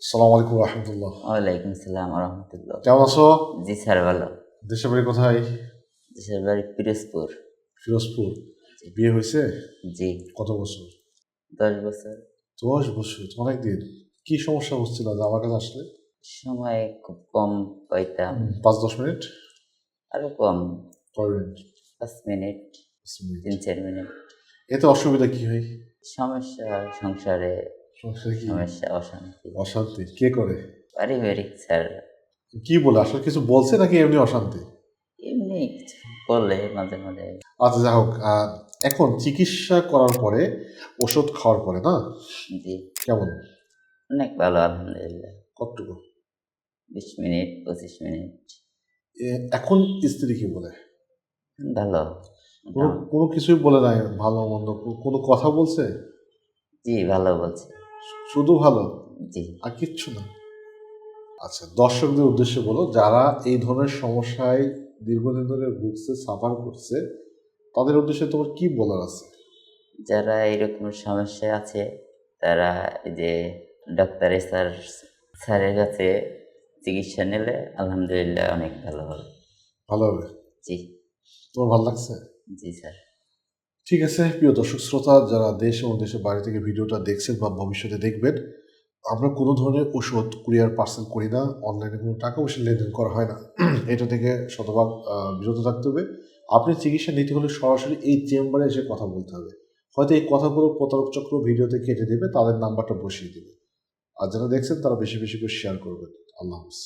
আসসালামু আলাইকুম রহমতুল্লাহ। ওয়ালাইকুম আসসালাম রহমতুল্লাহ। কেমন আছো? জি স্যার, ভালো। দেশের বাড়ি কোথায়? দেশের বাড়ি পিরোজপুর। ফিরোজপুর। জি। বিয়ে হয়েছে? জি। কত বছর? 10 বছর। 10 বছর তো অনেক দিন। কি সমস্যা হচ্ছিল যে আমার কাছে আসলে? সময় খুব কম পাইতাম। 5-10 মিনিট? আরো কম। কয় মিনিট? 5 minute, 5 minute. 3-4 মিনিট। এতে অসুবিধা কি হয়? সমস্যা সংসারে, সমস্যা কি? সমস্যা অশান্তি অশান্তি কে করে? পারিবারিক স্যার। কি বলে আসলে কিছু বলছে নাকি এমনি অশান্তি? এমনি কিছু বলে মাঝে মাঝে। আচ্ছা যা হোক, এখন চিকিৎসা করার পরে ওষুধ খাওয়ার পরে না জি। কেমন? অনেক ভালো আলহামদুলিল্লাহ। কতটুকু? 20 মিনিট, 25 মিনিট। এখন স্ত্রী কি বলে? ভালো। কোনো কোনো কিছুই বলে নাই, ভালো মন্দ কোনো কথা বলছে? জি, ভালো বলছে। শুধু ভালো জি। আর কিচ্ছু না? আচ্ছা, দর্শকদের উদ্দেশ্যে বলো, যারা এই ধরনের সমস্যায় দীর্ঘদিন ধরে ভুগছে, সাফার করছে, তাদের উদ্দেশ্যে তোমার কি বলার আছে? যারা এরকম সমস্যায় আছে তারা এই যে স্যারের কাছে চিকিৎসা নিলে আলহামদুলিল্লাহ অনেক ভালো হবে। ভালো হবে? জি। তোমার ভালো লাগছে? জি স্যার। ঠিক আছে, প্রিয় দর্শক শ্রোতা, যারা দেশ এবং দেশের বাইরে থেকে ভিডিওটা দেখছেন বা ভবিষ্যতে দেখবেন, আমরা কোনো ধরনের ওষুধ কুরিয়ার পার্সেল করি না, অনলাইনে কোনো টাকা পয়সা লেনদেন করা হয় না। এটা থেকে শতভাগ বিরত থাকতে হবে। আপনি চিকিৎসা নিতে হলে সরাসরি এই চেম্বারে এসে কথা বলতে হবে। হয়তো এই কথাগুলো প্রতারক চক্র ভিডিওতে কেটে দেবে, তাদের নাম্বারটা বসিয়ে দেবে। আর যারা দেখছেন তারা বেশি বেশি করে শেয়ার করবেন। আল্লাহ হাফেজ।